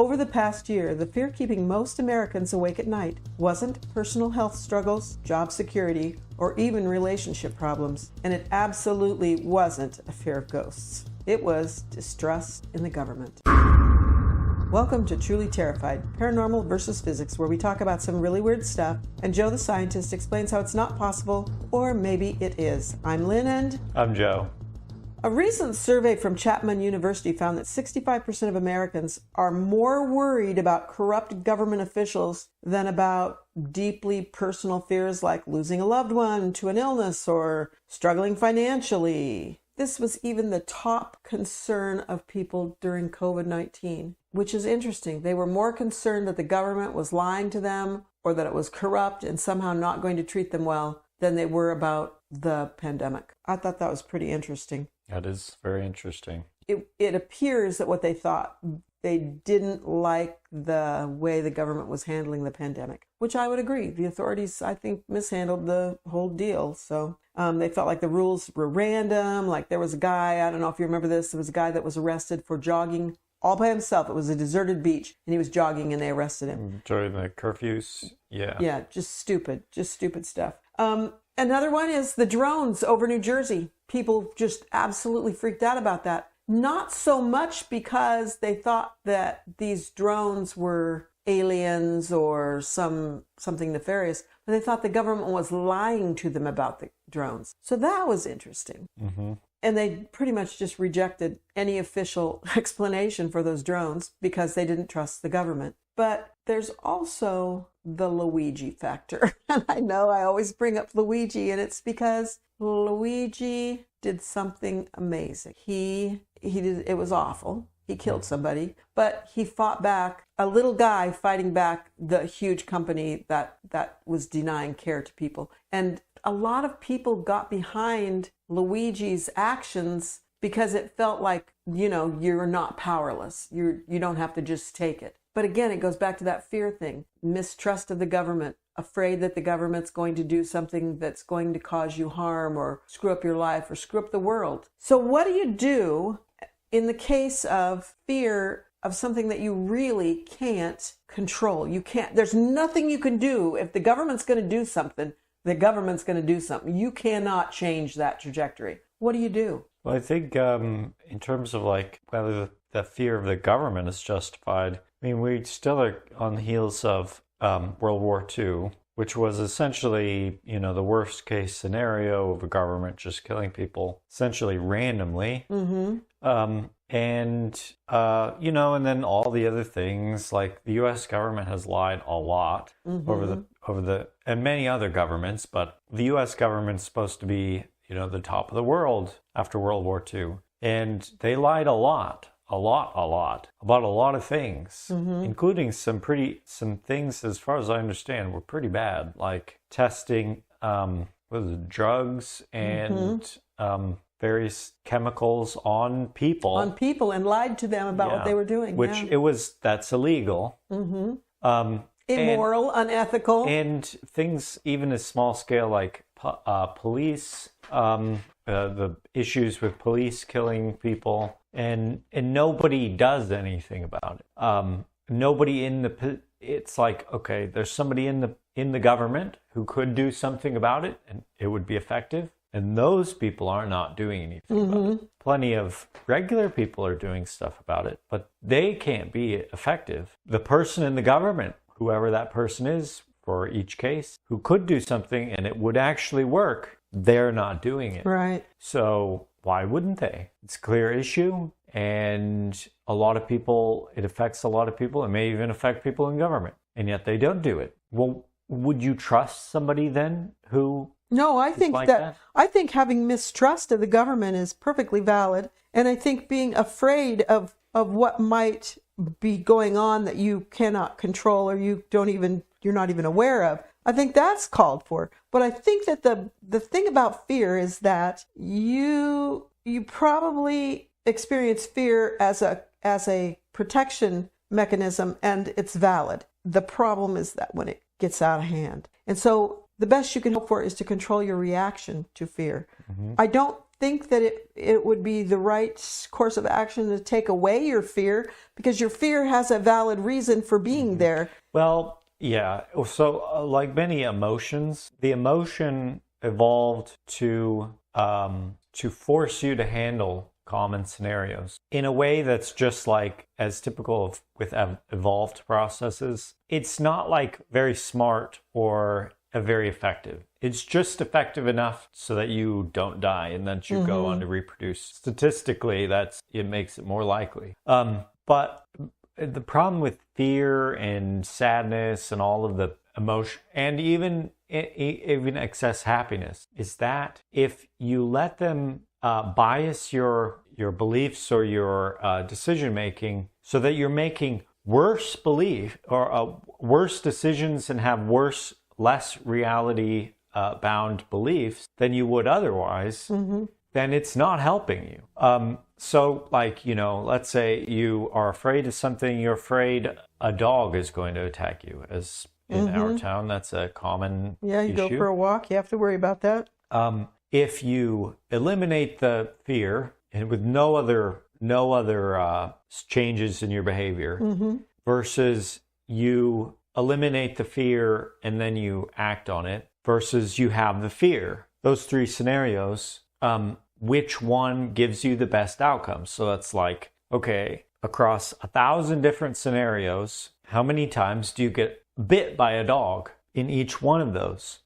Over the past year, the fear keeping most Americans awake at night wasn't personal health struggles, job security, or even relationship problems. And it absolutely wasn't a fear of ghosts. It was distrust in the government. Welcome to Truly Terrified, Paranormal versus Physics, where we talk about some really weird stuff, and Joe the scientist explains how it's not possible, or maybe it is. I'm Lynn and... I'm Joe. A recent survey from Chapman University found that 65% of Americans are more worried about corrupt government officials than about deeply personal fears like losing a loved one to an illness or struggling financially. This was even the top concern of people during COVID-19, which is interesting. They were more concerned that the government was lying to them or that it was corrupt and somehow not going to treat them well than they were about the pandemic. I thought that was pretty interesting. That is very interesting. It appears that what they thought, they didn't like the way the government was handling the pandemic, which I would agree. The authorities, I think, mishandled the whole deal. So they felt like the rules were random. Like there was a guy, I don't know if you remember this, there was a guy that was arrested for jogging all by himself. It was a deserted beach and he was jogging and they arrested him. During the curfews? Yeah. Yeah, just stupid stuff. Another one is the drones over New Jersey. People just absolutely freaked out about that. Not so much because they thought that these drones were aliens or something nefarious, but they thought the government was lying to them about the drones. So that was interesting. Mm-hmm. And they pretty much just rejected any official explanation for those drones because they didn't trust the government. But there's also the Luigi factor. And I know I always bring up Luigi, and it's because Luigi did something amazing. He did, it was awful. He killed somebody, but he fought back, a little guy fighting back the huge company that was denying care to people. And a lot of people got behind Luigi's actions because it felt like, you're not powerless. You don't have to just take it. But again, it goes back to that fear thing, mistrust of the government, afraid that the government's going to do something that's going to cause you harm or screw up your life or screw up the world. So what do you do in the case of fear of something that you really can't control? There's nothing you can do. If the government's going to do something, the government's going to do something. You cannot change that trajectory. What do you do? Well, I think in terms of whether the fear of the government is justified, I mean, we still are on the heels of World War II, which was essentially, the worst case scenario of a government just killing people essentially randomly. Mm-hmm. And then all the other things, like the U.S. government has lied a lot mm-hmm. and many other governments, but the U.S. government's supposed to be, the top of the world after World War II. And they lied a lot about a lot of things, mm-hmm. including some things, as far as I understand, were pretty bad, like testing drugs and mm-hmm. Various chemicals on people. And lied to them about what they were doing. That's illegal. Mm-hmm. Immoral, unethical. And things even as small scale like police, the issues with police killing people. And nobody does anything about it. It's like, okay, there's somebody in the government who could do something about it and it would be effective. And those people are not doing anything mm-hmm. about it. Plenty of regular people are doing stuff about it, but they can't be effective. The person in the government, whoever that person is for each case, who could do something and it would actually work, they're not doing it. Right. So why wouldn't they? It's a clear issue, and it affects a lot of people. It may even affect people in government, and yet they don't do it. Well, would you trust somebody then who... No, I think I think having mistrust of the government is perfectly valid, and I think being afraid of what might be going on that you cannot control or you're not even aware of, I think that's called for. But I think that the thing about fear is that you probably experience fear as a protection mechanism, and it's valid. The problem is that when it gets out of hand. And so the best you can hope for is to control your reaction to fear. Mm-hmm. I don't think that it would be the right course of action to take away your fear, because your fear has a valid reason for being there. Well, yeah. So like many emotions, the emotion evolved to force you to handle common scenarios in a way that's just like as typical of with evolved processes. It's not like very smart or very effective. It's just effective enough so that you don't die and that you go on to reproduce. Statistically, it makes it more likely. But the problem with fear and sadness and all of the emotion, and even excess happiness, is that if you let them bias your beliefs or your decision making, so that you're making worse worse decisions and have less reality bound beliefs than you would otherwise, then it's not helping you. So like, let's say you are afraid of something, you're afraid a dog is going to attack you. As in our town, that's a common issue. Go for a walk, you have to worry about that. If you eliminate the fear and with no other changes in your behavior, versus you eliminate the fear and then you act on it, versus you have the fear, those three scenarios, which one gives you the best outcomes? So that's like, okay, across 1,000 different scenarios, how many times do you get bit by a dog in each one of those?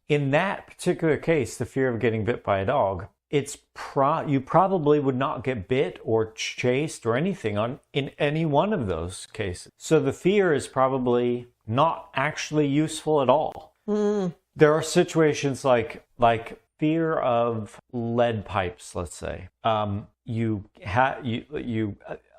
In that particular case, the fear of getting bit by a dog, you probably would not get bit or chased or anything in any one of those cases. So the fear is probably not actually useful at all. There are situations like fear of lead pipes, let's say. You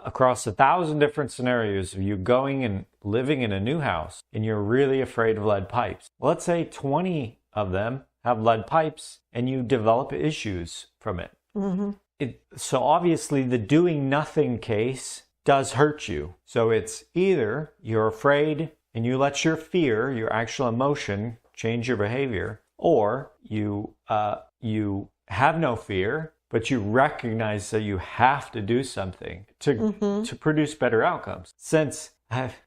across 1,000 different scenarios of you going and living in a new house and you're really afraid of lead pipes. Let's say 20 of them have lead pipes and you develop issues from it. So obviously the doing nothing case does hurt you. So it's either you're afraid and you let your fear, your actual emotion, change your behavior, or you have no fear, but you recognize that you have to do something to produce better outcomes. Since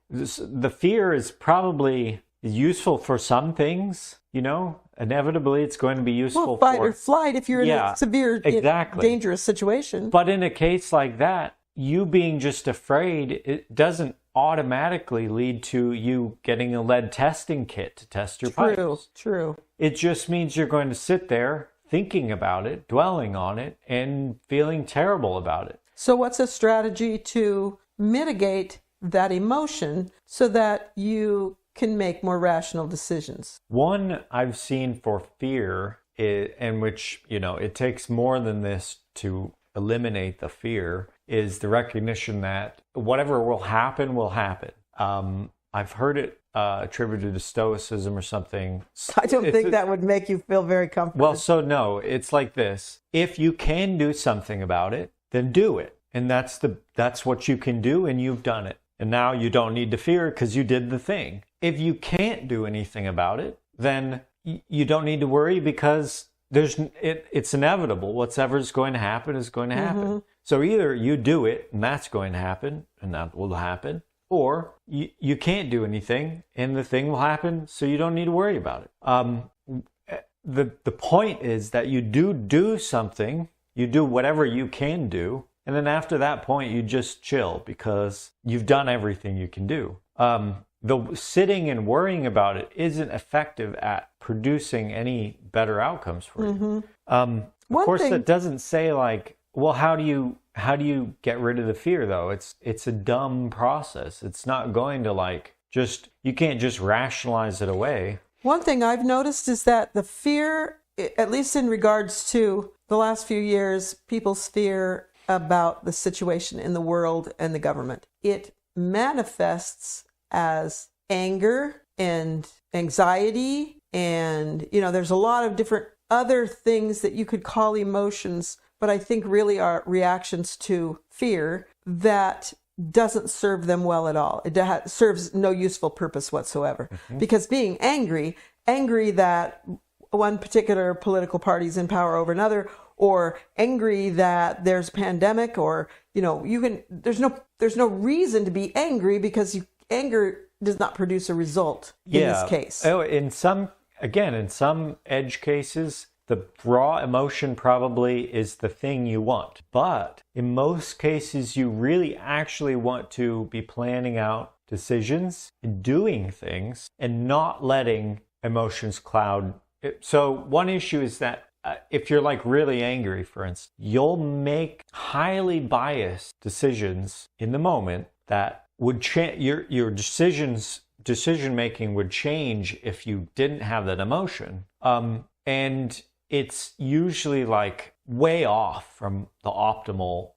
the fear is probably useful for some things, inevitably it's going to be useful fight for or flight if you're in a severe, dangerous situation. But in a case like that, you being just afraid, it doesn't automatically lead to you getting a lead testing kit to test your pipes. True. It just means you're going to sit there thinking about it, dwelling on it, and feeling terrible about it. So what's a strategy to mitigate that emotion so that you can make more rational decisions? One I've seen for fear, in which, it takes more than this to eliminate the fear, is the recognition that whatever will happen will happen. I've heard it attributed to Stoicism or something. I don't think that would make you feel very comfortable. Well, so no, it's like this. If you can do something about it, then do it. And that's what you can do, and you've done it. And now you don't need to fear it because you did the thing. If you can't do anything about it, then you don't need to worry, because it's inevitable. Whatever's going to happen is going to happen. So either you do it and that's going to happen and that will happen, or you can't do anything and the thing will happen, so you don't need to worry about it. The point is that you do something, you do whatever you can do, and then after that point you just chill because you've done everything you can do. The sitting and worrying about it isn't effective at producing any better outcomes for you. Of course, that doesn't say like, well, how do you get rid of the fear though? It's a dumb process. It's not going to you can't just rationalize it away. One thing I've noticed is that the fear, at least in regards to the last few years, people's fear about the situation in the world and the government, it manifests as anger and anxiety, and there's a lot of different other things that you could call emotions, but I think really are reactions to fear that doesn't serve them well at all. It serves no useful purpose whatsoever. Because being angry that one particular political party is in power over another, or angry that there's a pandemic, or, there's no reason to be angry because anger does not produce a result in this case. Oh, in some edge cases, the raw emotion probably is the thing you want. But in most cases, you really actually want to be planning out decisions, doing things, and not letting emotions cloud. So one issue is that if you're like really angry, for instance, you'll make highly biased decisions in the moment that would change. Your decision making would change if you didn't have that emotion. And it's usually like way off from the optimal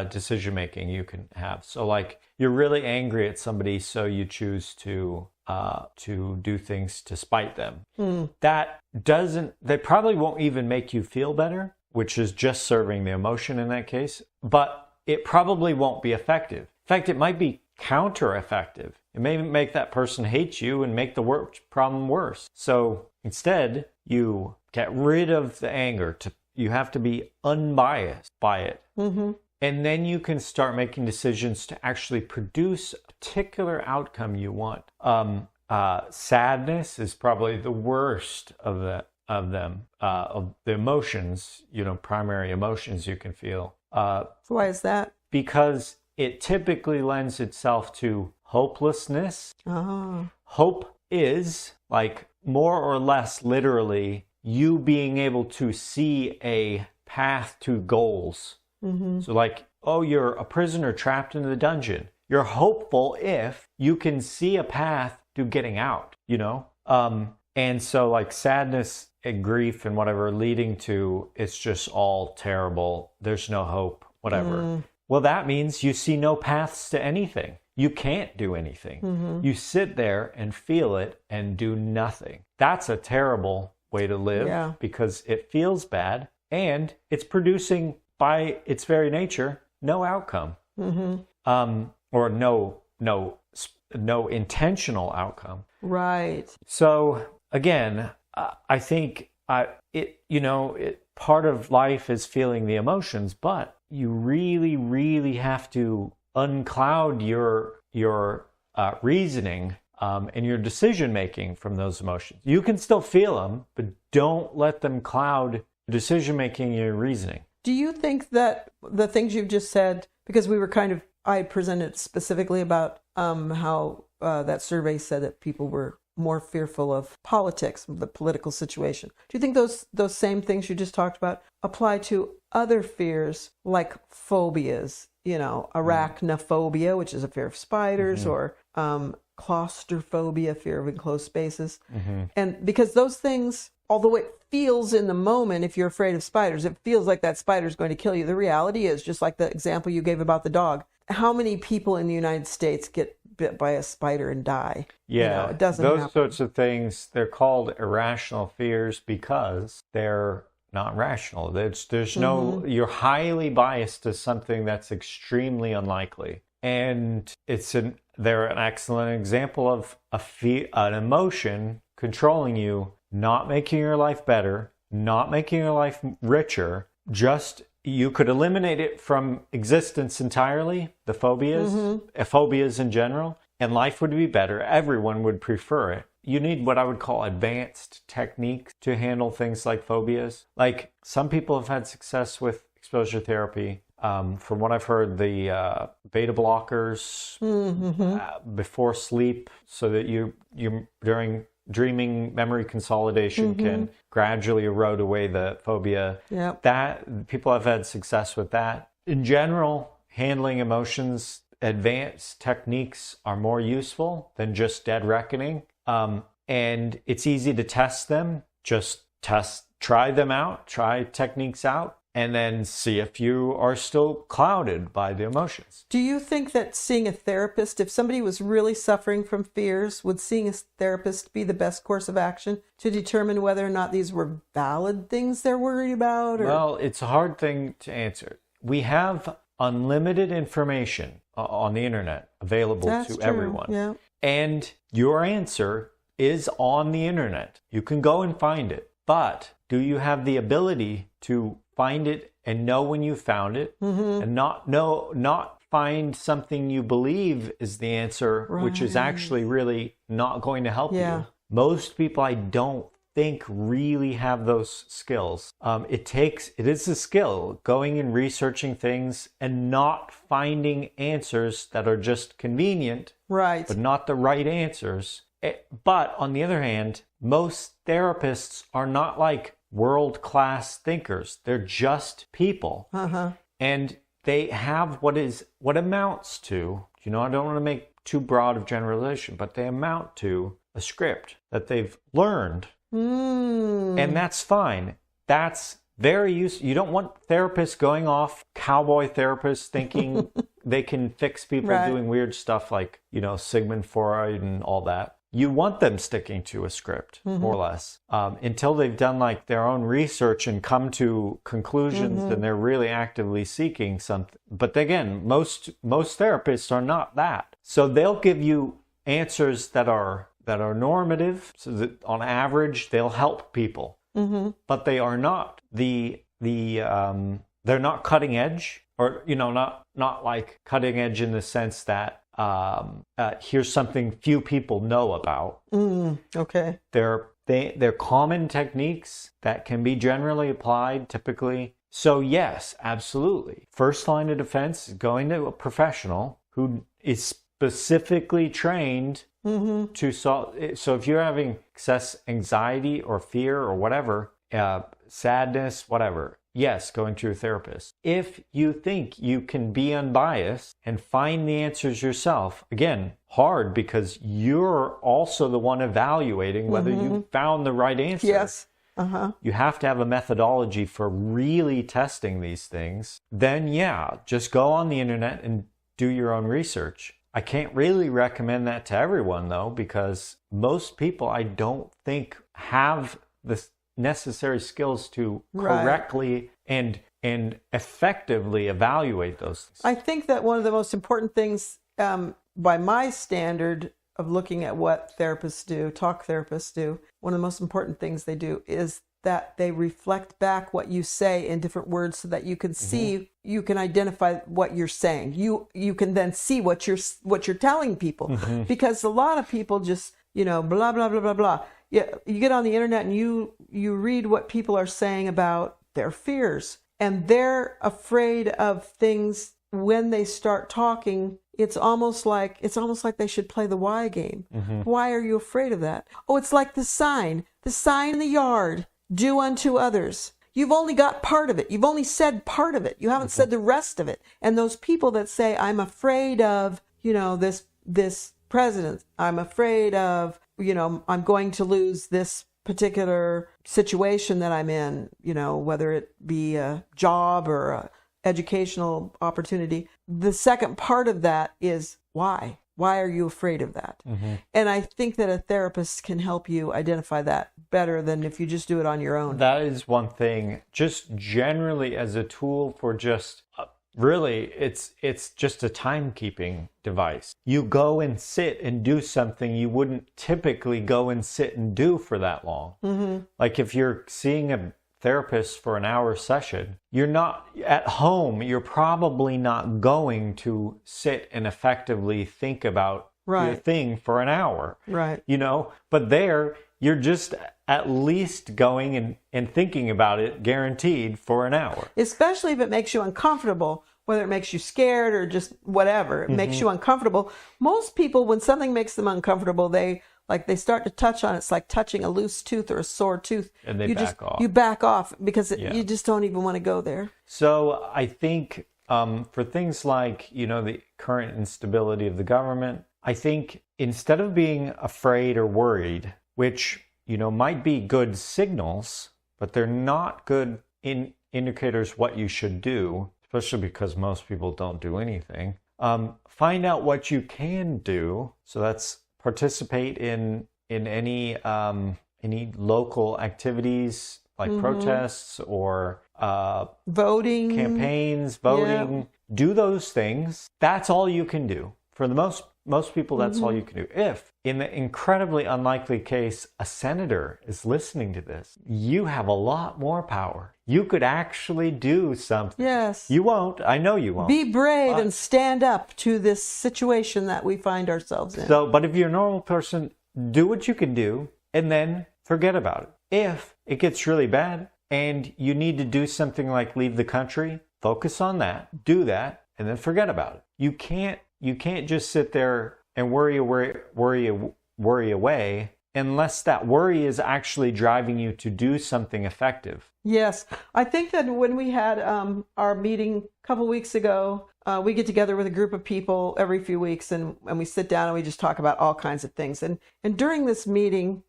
decision making you can have. So like you're really angry at somebody, so you choose to do things to spite them. They probably won't even make you feel better, which is just serving the emotion in that case, but it probably won't be effective. In fact, it might be counter-effective. It may make that person hate you and make the problem worse. So instead, you get rid of the anger. You have to be unbiased by it. Mm-hmm. And then you can start making decisions to actually produce a particular outcome you want. Sadness is probably the worst of the emotions, primary emotions you can feel. Why is that? Because it typically lends itself to hopelessness. Hope is like more or less literally you being able to see a path to goals. Mm-hmm. So like, you're a prisoner trapped in the dungeon. You're hopeful if you can see a path to getting out, And so like sadness and grief and whatever leading to, it's just all terrible. There's no hope, whatever. Well, that means you see no paths to anything. You can't do anything. Mm-hmm. You sit there and feel it and do nothing. That's a terrible way to live because it feels bad and it's producing by its very nature no outcome. Mm-hmm. Or no intentional outcome. Right. So again, I think part of life is feeling the emotions, but you really, really have to uncloud your reasoning and your decision making from those emotions. You can still feel them, but don't let them cloud decision making and your reasoning. Do you think that the things you've just said, because I presented specifically about how that survey said that people were more fearful of politics, the political situation. Do you think those same things you just talked about apply to other fears like phobias? Arachnophobia, which is a fear of spiders, or claustrophobia, fear of enclosed spaces. Mm-hmm. And because those things, although it feels in the moment, if you're afraid of spiders, it feels like that spider is going to kill you. The reality is, just like the example you gave about the dog, how many people in the United States get bit by a spider and die? Yeah, it doesn't those happen. Sorts of things, they're called irrational fears because they're not rational. There's no, you're highly biased to something that's extremely unlikely. And they're an excellent example of an emotion controlling you, not making your life better, not making your life richer. Just, you could eliminate it from existence entirely, the phobias in general, and life would be better. Everyone would prefer it. You need what I would call advanced techniques to handle things like phobias. Like some people have had success with exposure therapy. From what I've heard, the beta blockers before sleep, so that you during dreaming memory consolidation can gradually erode away the phobia. Yep. That people have had success with that. In general, handling emotions, advanced techniques are more useful than just dead reckoning. And it's easy to test them. Just try them out, try techniques out, and then see if you are still clouded by the emotions. Do you think that seeing a therapist, if somebody was really suffering from fears, would seeing a therapist be the best course of action to determine whether or not these were valid things they're worried about? Or? Well, it's a hard thing to answer. We have unlimited information on the internet available to everyone. Yeah. And your answer is on the internet. You can go and find it. But do you have the ability to find it and know when you found it, and not find something you believe is the answer, which is actually really not going to help you. Most people, I don't think, really have those skills. It is a skill, going and researching things and not finding answers that are just convenient, but not the right answers. But on the other hand, most therapists are not like world-class thinkers. They're just people. And they have what amounts to, I don't want to make too broad of generalization, but they amount to a script that they've learned. And that's fine. That's very useful. You don't want therapists going off, cowboy therapists, thinking they can fix people doing weird stuff like, Sigmund Freud and all that. You want them sticking to a script, more or less, until they've done like their own research and come to conclusions, and they're really actively seeking something. But again, most therapists are not that. So they'll give you answers that are normative, so that on average they'll help people. But they are not they're not cutting edge, or not like cutting edge in the sense that here's something few people know about. Okay. They're common techniques that can be generally applied typically. So yes, absolutely. First line of defense is going to a professional who is specifically trained to solve. So if you're having excess anxiety or fear or whatever, sadness, whatever, yes, going to a therapist. If you think you can be unbiased and find the answers yourself, again, hard because you're also the one evaluating whether you found the right answer. Yes. You have to have a methodology for really testing these things. Then, just go on the internet and do your own research. I can't really recommend that to everyone, though, because most people, I don't think, have the necessary skills to correctly and effectively evaluate those things. I think that one of the most important things, by my standard of looking at what therapists do, talk therapists do, one of the most important things they do is that they reflect back what you say in different words so that you can see, you can identify what you're saying. You can then see what you're telling people. Because a lot of people just, blah, blah, blah, blah, blah. Yeah, you get on the internet and you read what people are saying about their fears, and they're afraid of things. When they start talking, it's almost like they should play the why game. Why are you afraid of that? Oh, it's like the sign in the yard, do unto others. You've only got part of it. You've only said part of it. You haven't said the rest of it. And those people that say, I'm afraid of, this president, I'm afraid of, I'm going to lose this particular situation that I'm in, whether it be a job or a educational opportunity. The second part of that is why? Why are you afraid of that? And I think that a therapist can help you identify that better than if you just do it on your own. That is one thing, just generally as a tool for just really, it's just a timekeeping device. You go and sit and do something you wouldn't typically go and sit and do for that long. Like if you're seeing a therapist for an hour session, you're not at home, you're probably not going to sit and effectively think about your thing for an hour. But there, you're just at least going and thinking about it, guaranteed, for an hour. Especially if it makes you uncomfortable, whether it makes you scared or just whatever. It makes you uncomfortable. Most people, when something makes them uncomfortable, they start to touch on it. It's like touching a loose tooth or a sore tooth. And they back off. You back off because you just don't even want to go there. So I think for things like, the current instability of the government, I think instead of being afraid or worried, which, might be good signals, but they're not good indicators what you should do, especially because most people don't do anything. Find out what you can do. So that's participate in any local activities like protests or voting, campaigns, voting. Do those things. That's all you can do. For the most Most people, that's all you can do. If, in the incredibly unlikely case, a senator is listening to this, you have a lot more power. You could actually do something. Yes. You won't. I know you won't. Be brave and stand up to this situation that we find ourselves in. But if you're a normal person, do what you can do and then forget about it. If it gets really bad and you need to do something like leave the country, focus on that, do that, and then forget about it. You can't just sit there and worry away unless that worry is actually driving you to do something effective. Yes. I think that when we had our meeting a couple weeks ago, we get together with a group of people every few weeks and we sit down and we just talk about all kinds of things. And during this meeting,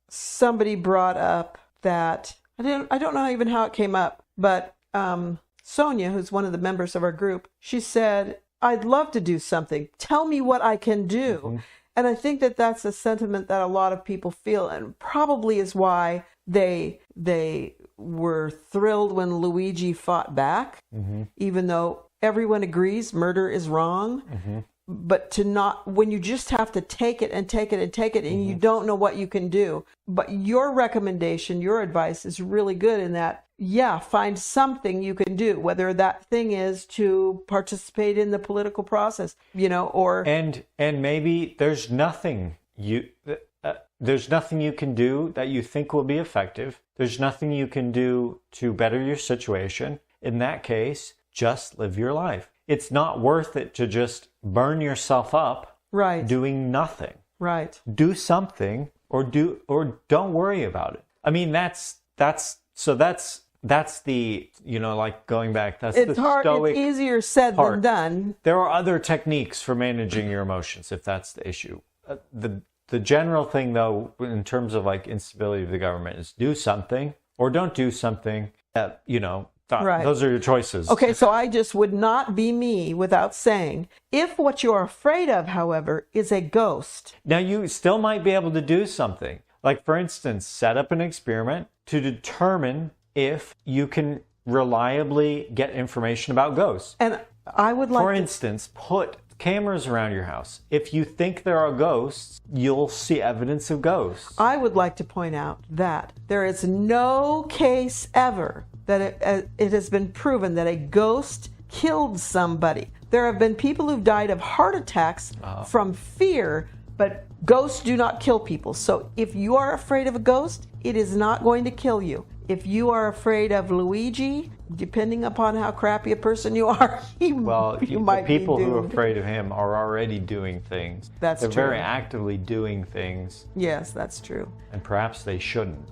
somebody brought up that, I don't know even how it came up, but Sonia, who's one of the members of our group, she said, I'd love to do something. Tell me what I can do. Mm-hmm. And I think that that's a sentiment that a lot of people feel, and probably is why they were thrilled when Luigi fought back, even though everyone agrees murder is wrong. But to not, when you just have to take it and take it and take it and you don't know what you can do. But your recommendation, your advice is really good in that, yeah, find something you can do, whether that thing is to participate in the political process, or... And maybe there's nothing you can do that you think will be effective. There's nothing you can do to better your situation. In that case, just live your life. It's not worth it to just burn yourself up doing nothing. Right. Do something or don't worry about it. I mean, that's the, like going back, that's it's the hard, stoic it's easier said part. than done. There are other techniques for managing your emotions if that's the issue. The general thing, though, in terms of like instability of the government is do something or don't do something that, those are your choices. Okay, so I just would not be me without saying, if what you're afraid of, however, is a ghost. Now, you still might be able to do something. Like, for instance, set up an experiment to determine if you can reliably get information about ghosts. And I would like For instance, put cameras around your house. If you think there are ghosts, you'll see evidence of ghosts. I would like to point out that there is no case ever that it has been proven that a ghost killed somebody. There have been people who've died of heart attacks from fear, but ghosts do not kill people. So if you are afraid of a ghost, it is not going to kill you. If you are afraid of Luigi, depending upon how crappy a person you are, you might be doomed. The people who are afraid of him are already doing things. They're very actively doing things. Yes, that's true. And perhaps they shouldn't.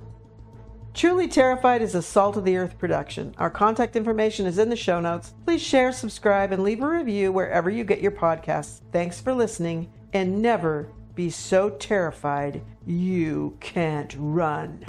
Truly Terrified is a Salt of the Earth production. Our contact information is in the show notes. Please share, subscribe, and leave a review wherever you get your podcasts. Thanks for listening, and never be so terrified you can't run.